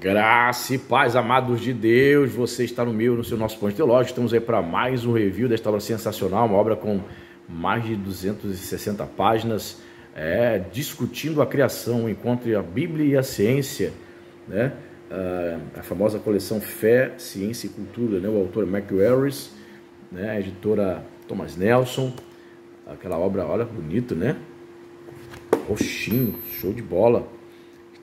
Graça e paz, amados de Deus, você está no seu nosso ponto teológico. Estamos aí para mais um review desta obra sensacional, uma obra com mais de 260 páginas, discutindo a criação, o encontro entre a Bíblia e a ciência, né? A famosa coleção Fé, Ciência e Cultura, né? O autor Mark Harris, né? A editora Thomas Nelson, aquela obra, olha, bonito, né? Roxinho, show de bola.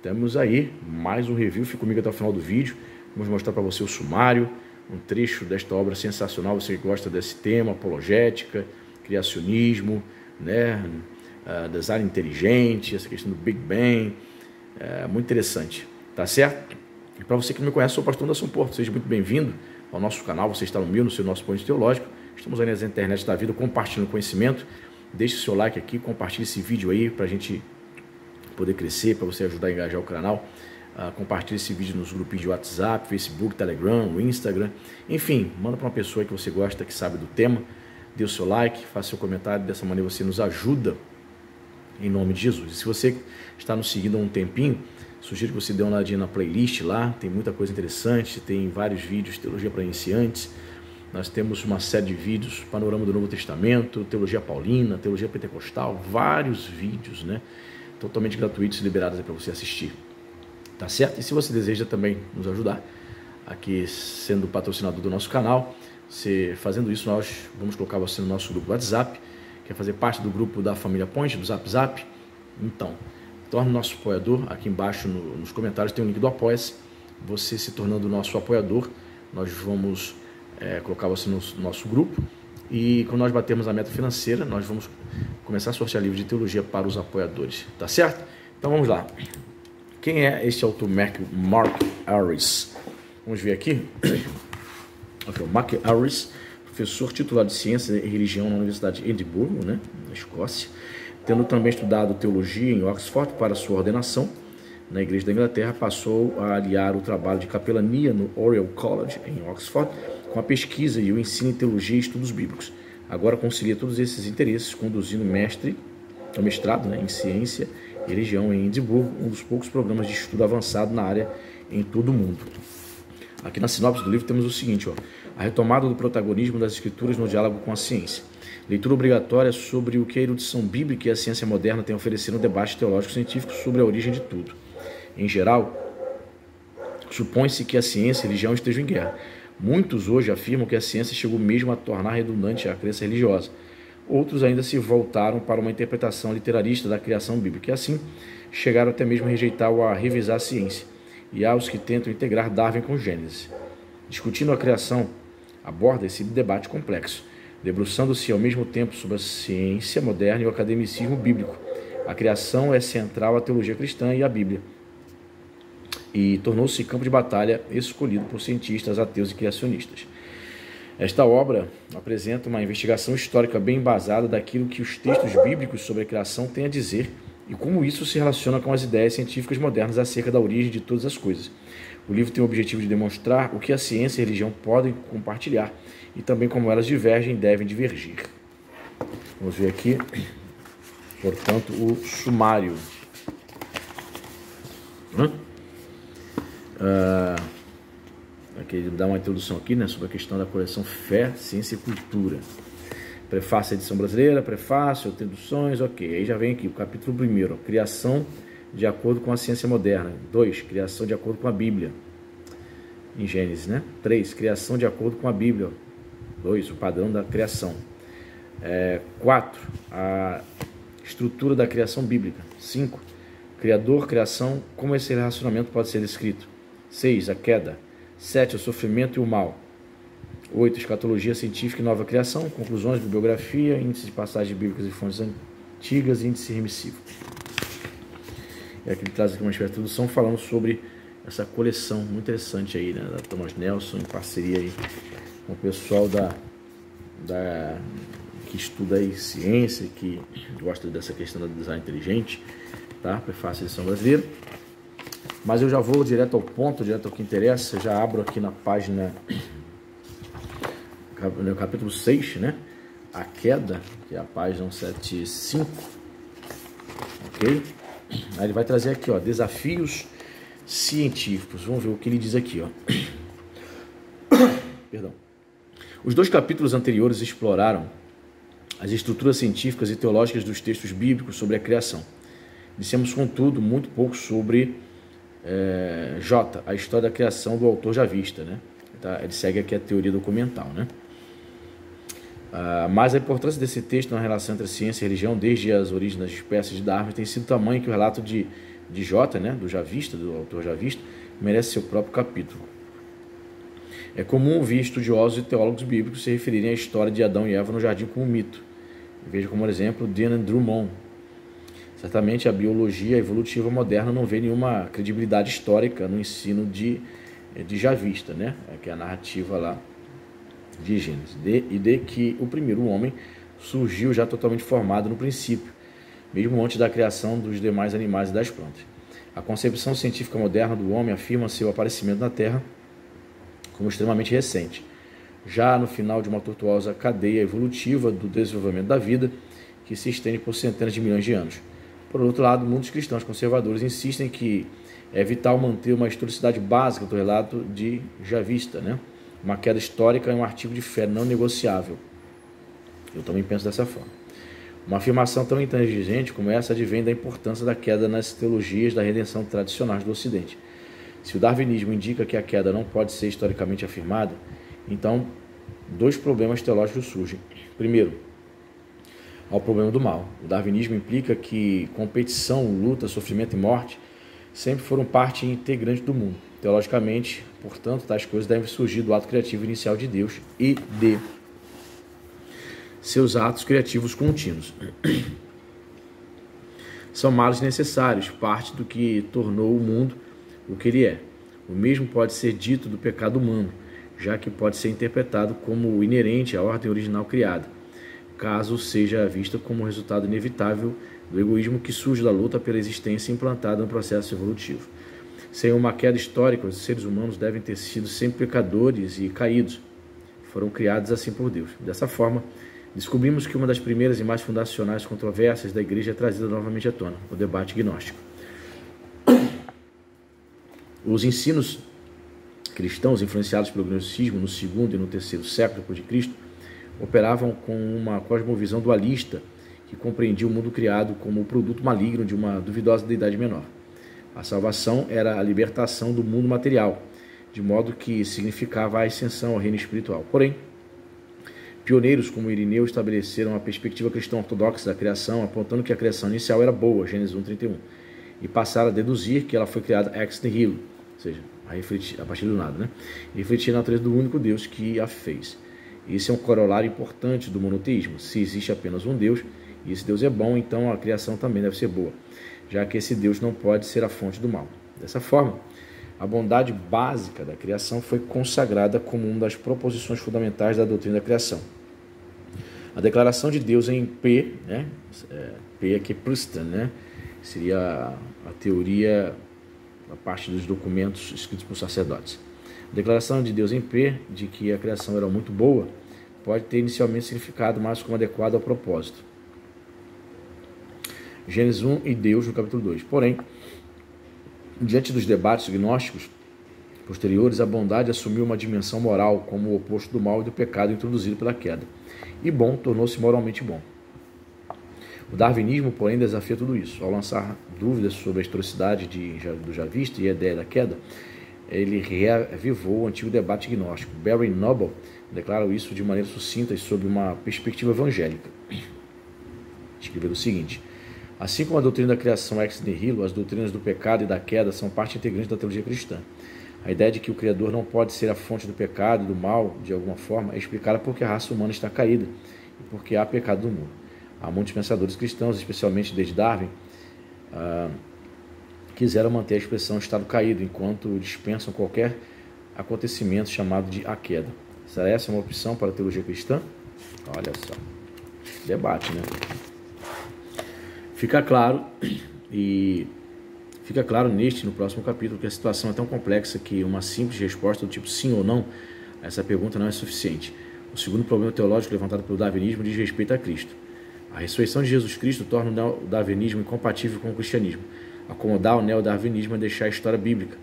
Estamos aí, mais um review, fica comigo até o final do vídeo. Vamos mostrar para você o sumário, um trecho desta obra sensacional. Você que gosta desse tema, apologética, criacionismo, né? Design inteligente, essa questão do Big Bang, muito interessante, tá certo? E para você que não me conhece, sou o pastor Anderson Porto, seja muito bem-vindo ao nosso canal. Você está no seu nosso ponto teológico. Estamos aí nas internet da vida, compartilhando conhecimento. Deixe o seu like aqui, compartilhe esse vídeo aí para a gente poder crescer, para você ajudar a engajar o canal. Compartilhe esse vídeo nos grupos de WhatsApp, Facebook, Telegram, Instagram. Enfim, manda para uma pessoa que você gosta, que sabe do tema. Dê o seu like, faça seu comentário. Dessa maneira você nos ajuda, em nome de Jesus. E se você está nos seguindo há um tempinho, sugiro que você dê uma olhadinha na playlist lá. Tem muita coisa interessante, tem vários vídeos, teologia para iniciantes. Nós temos uma série de vídeos, panorama do Novo Testamento, teologia paulina, teologia pentecostal, vários vídeos, né? Totalmente gratuitos e liberados para você assistir, tá certo? E se você deseja também nos ajudar, aqui sendo patrocinador do nosso canal, fazendo isso, nós vamos colocar você no nosso grupo WhatsApp. Quer fazer parte do grupo da família Point, do Zap? Então, torne nosso apoiador. Aqui embaixo nos comentários tem o link do Apoia-se. Você se tornando nosso apoiador, nós vamos colocar você no nosso grupo. E quando nós batermos a meta financeira, nós vamos começar a sortear livros de teologia para os apoiadores, tá certo? Então vamos lá. Quem é este autor Mark Harris? Vamos ver aqui. Okay, Mark Harris, professor titular de Ciência e Religião na Universidade de Edimburgo, né, na Escócia, tendo também estudado teologia em Oxford para sua ordenação na Igreja da Inglaterra, passou a aliar o trabalho de capelania no Oriel College, em Oxford, com a pesquisa e o ensino em teologia e estudos bíblicos. Agora concilia todos esses interesses, conduzindo o mestrado, né, em Ciência e Religião em Edimburgo, um dos poucos programas de estudo avançado na área em todo o mundo. Aqui na sinopse do livro temos o seguinte, a retomada do protagonismo das escrituras no diálogo com a ciência. Leitura obrigatória sobre o que a erudição bíblica e a ciência moderna têm a oferecer no debate teológico-científico sobre a origem de tudo. Em geral, supõe-se que a ciência e a religião estejam em guerra. Muitos hoje afirmam que a ciência chegou mesmo a tornar redundante a crença religiosa. Outros ainda se voltaram para uma interpretação literarista da criação bíblica e assim chegaram até mesmo a rejeitar ou a revisar a ciência. E há os que tentam integrar Darwin com Gênesis. Discutindo a criação, aborda esse debate complexo, debruçando-se ao mesmo tempo sobre a ciência moderna e o academicismo bíblico. A criação é central à teologia cristã e à Bíblia, e tornou-se campo de batalha escolhido por cientistas, ateus e criacionistas. Esta obra apresenta uma investigação histórica bem embasada daquilo que os textos bíblicos sobre a criação têm a dizer e como isso se relaciona com as ideias científicas modernas acerca da origem de todas as coisas. O livro tem o objetivo de demonstrar o que a ciência e a religião podem compartilhar e também como elas divergem e devem divergir. Vamos ver aqui, portanto, o sumário. Aqui ele dá uma introdução aqui, né, sobre a questão da coleção Fé, Ciência e Cultura. Prefácio, edição brasileira, prefácio, introduções, ok. Aí já vem aqui o capítulo 1, criação de acordo com a ciência moderna. 2, criação de acordo com a Bíblia, em Gênesis, né? 3, criação de acordo com a Bíblia. 2, o padrão da criação. 4, a estrutura da criação bíblica. 5, Criador, criação, como esse relacionamento pode ser descrito. 6, a queda. 7, o sofrimento e o mal. 8, escatologia científica e nova criação. Conclusões, bibliografia, índice de passagens bíblicas e fontes antigas, índice remissivo. E aqui ele traz aqui uma introdução falando sobre essa coleção muito interessante aí, né, da Thomas Nelson, em parceria aí com o pessoal que estuda aí ciência, que gosta dessa questão do design inteligente, tá? Prefácio, edição brasileira. Mas eu já vou direto ao ponto, direto ao que interessa. Eu já abro aqui na página, no capítulo 6, né? A queda, que é a página 175. Ok? Aí ele vai trazer aqui, desafios científicos. Vamos ver o que ele diz aqui, ó. Perdão. Os 2 capítulos anteriores exploraram as estruturas científicas e teológicas dos textos bíblicos sobre a criação. Dissemos, contudo, muito pouco sobre J, a história da criação do autor javista, né? Ele segue aqui a teoria documental, né? Mas a importância desse texto na relação entre ciência e religião, desde as origens das espécies de Darwin, tem sido tamanho que o relato de J, né, do javista, do autor javista, merece seu próprio capítulo. É comum ouvir estudiosos e teólogos bíblicos se referirem à história de Adão e Eva no jardim como um mito. Veja como exemplo Dean Drummond. Certamente a biologia evolutiva moderna não vê nenhuma credibilidade histórica no ensino de javista, né, que é a narrativa lá de Gênesis, de que o primeiro homem surgiu já totalmente formado no princípio, mesmo antes da criação dos demais animais e das plantas. A concepção científica moderna do homem afirma seu aparecimento na Terra como extremamente recente, já no final de uma tortuosa cadeia evolutiva do desenvolvimento da vida, que se estende por centenas de milhões de anos. Por outro lado, muitos cristãos conservadores insistem que é vital manter uma historicidade básica do relato de javista, né? Uma queda histórica é um artigo de fé não negociável. Eu também penso dessa forma. Uma afirmação tão intransigente como essa advém da importância da queda nas teologias da redenção tradicionais do Ocidente. Se o darwinismo indica que a queda não pode ser historicamente afirmada, então 2 problemas teológicos surgem. Primeiro, ao problema do mal. O darwinismo implica que competição, luta, sofrimento e morte sempre foram parte integrante do mundo. Teologicamente, portanto, tais coisas devem surgir do ato criativo inicial de Deus e de seus atos criativos contínuos. São males necessários, parte do que tornou o mundo o que ele é. O mesmo pode ser dito do pecado humano, já que pode ser interpretado como inerente à ordem original criada, caso seja visto como resultado inevitável do egoísmo que surge da luta pela existência implantada no processo evolutivo. Sem uma queda histórica, os seres humanos devem ter sido sempre pecadores e caídos. Foram criados assim por Deus. Dessa forma, descobrimos que uma das primeiras e mais fundacionais controvérsias da Igreja é trazida novamente à tona, o debate gnóstico. Os ensinos cristãos, influenciados pelo gnosticismo no 2º e no 3º século depois de Cristo, operavam com uma cosmovisão dualista que compreendia o mundo criado como o produto maligno de uma duvidosa deidade menor. A salvação era a libertação do mundo material, de modo que significava a ascensão ao reino espiritual. Porém, pioneiros como Irineu estabeleceram a perspectiva cristã ortodoxa da criação, apontando que a criação inicial era boa, Gênesis 1:31, e passaram a deduzir que ela foi criada ex nihilo, ou seja, a partir do nada, né? Refletir a natureza do único Deus que a fez. Esse é um corolário importante do monoteísmo. Se existe apenas um Deus, e esse Deus é bom, então a criação também deve ser boa, já que esse Deus não pode ser a fonte do mal. Dessa forma, a bondade básica da criação foi consagrada como uma das proposições fundamentais da doutrina da criação. A declaração de Deus em P, né? P aqui é Pristan, né? Seria a teoria, a parte dos documentos escritos por sacerdotes. A declaração de Deus em P, de que a criação era muito boa, pode ter inicialmente significado mais como adequado ao propósito. Gênesis 1 e Deus no capítulo 2. Porém, diante dos debates gnósticos posteriores, a bondade assumiu uma dimensão moral como o oposto do mal e do pecado introduzido pela queda. E bom tornou-se moralmente bom. O darwinismo, porém, desafia tudo isso. Ao lançar dúvidas sobre a historicidade do javista e a ideia da queda, ele reavivou o antigo debate gnóstico. Barry Noble declara isso de maneira sucinta e sob uma perspectiva evangélica. Escreveu o seguinte: assim como a doutrina da criação ex nihilo, as doutrinas do pecado e da queda são parte integrante da teologia cristã. A ideia de que o Criador não pode ser a fonte do pecado e do mal, de alguma forma, é explicada porque a raça humana está caída e porque há pecado no mundo. Há muitos pensadores cristãos, especialmente desde Darwin, quiseram manter a expressão estado caído, enquanto dispensam qualquer acontecimento chamado de a queda. Será essa uma opção para a teologia cristã? Olha só. Debate, né? Fica claro no próximo capítulo, que a situação é tão complexa que uma simples resposta do tipo sim ou não a essa pergunta não é suficiente. O segundo problema teológico levantado pelo darwinismo diz respeito a Cristo. A ressurreição de Jesus Cristo torna o darwinismo incompatível com o cristianismo. acomodar o neodarwinismo é deixar a história bíblica,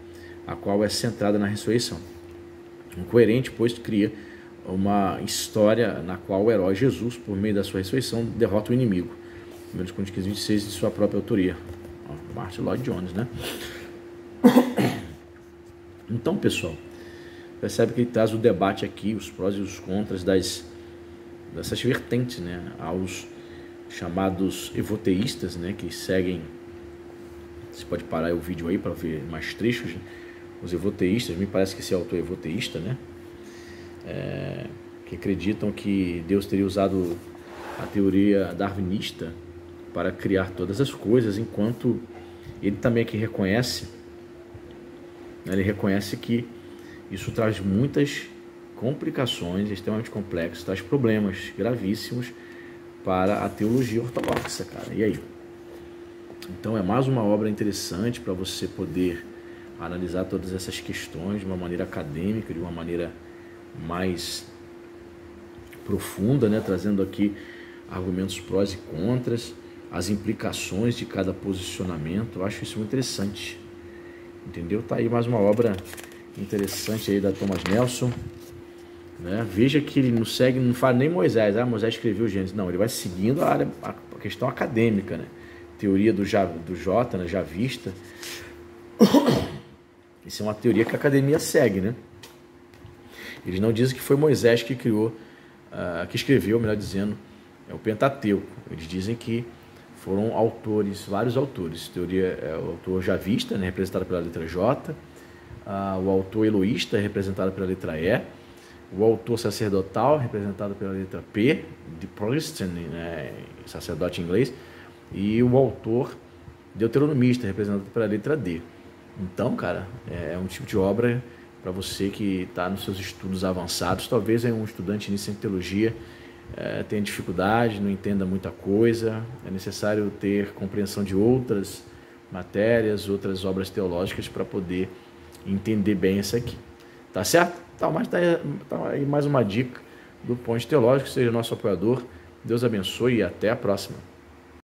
a qual é centrada na ressurreição. Incoerente, pois cria uma história na qual o herói Jesus, por meio da sua ressurreição, derrota o inimigo. 1 Coríntios 15:26, de sua própria autoria. Martin Lloyd Jones, né? Então, pessoal, percebe que ele traz o debate aqui, os prós e os contras dessas vertentes, né? Aos chamados evoteístas, né? Que seguem, você pode parar o vídeo aí para ver mais trechos, né? Os evoteístas, me parece que esse autor é evoteísta, né? Que acreditam que Deus teria usado a teoria darwinista para criar todas as coisas, enquanto ele também aqui reconhece, né? Ele reconhece que isso traz muitas complicações, extremamente complexos, traz problemas gravíssimos para a teologia ortodoxa, cara. E aí? Então é mais uma obra interessante para você poder analisar todas essas questões de uma maneira acadêmica, de uma maneira mais profunda, né? Trazendo aqui argumentos prós e contras, as implicações de cada posicionamento. Eu acho isso muito interessante, entendeu? Tá aí mais uma obra interessante aí da Thomas Nelson, né? Veja que ele não segue, não fala nem Moisés, Moisés escreveu Gênesis, não, ele vai seguindo a questão acadêmica, né? Teoria do Jota, né? Javista. Isso é uma teoria que a academia segue, né? Eles não dizem que foi Moisés que criou, que escreveu, melhor dizendo, o Pentateuco. Eles dizem que foram autores, vários autores. Teoria é o autor javista, né, representado pela letra J, o autor eloísta, representado pela letra E, o autor sacerdotal, representado pela letra P, de Preston, né, sacerdote em inglês, e o autor deuteronomista, representado pela letra D. Então, cara, é um tipo de obra para você que está nos seus estudos avançados. Talvez um estudante iniciante em teologia tenha dificuldade, não entenda muita coisa. É necessário ter compreensão de outras matérias, outras obras teológicas para poder entender bem essa aqui. Tá certo? Tá, mas tá aí mais uma dica do Ponte Teológico. Seja nosso apoiador. Deus abençoe e até a próxima.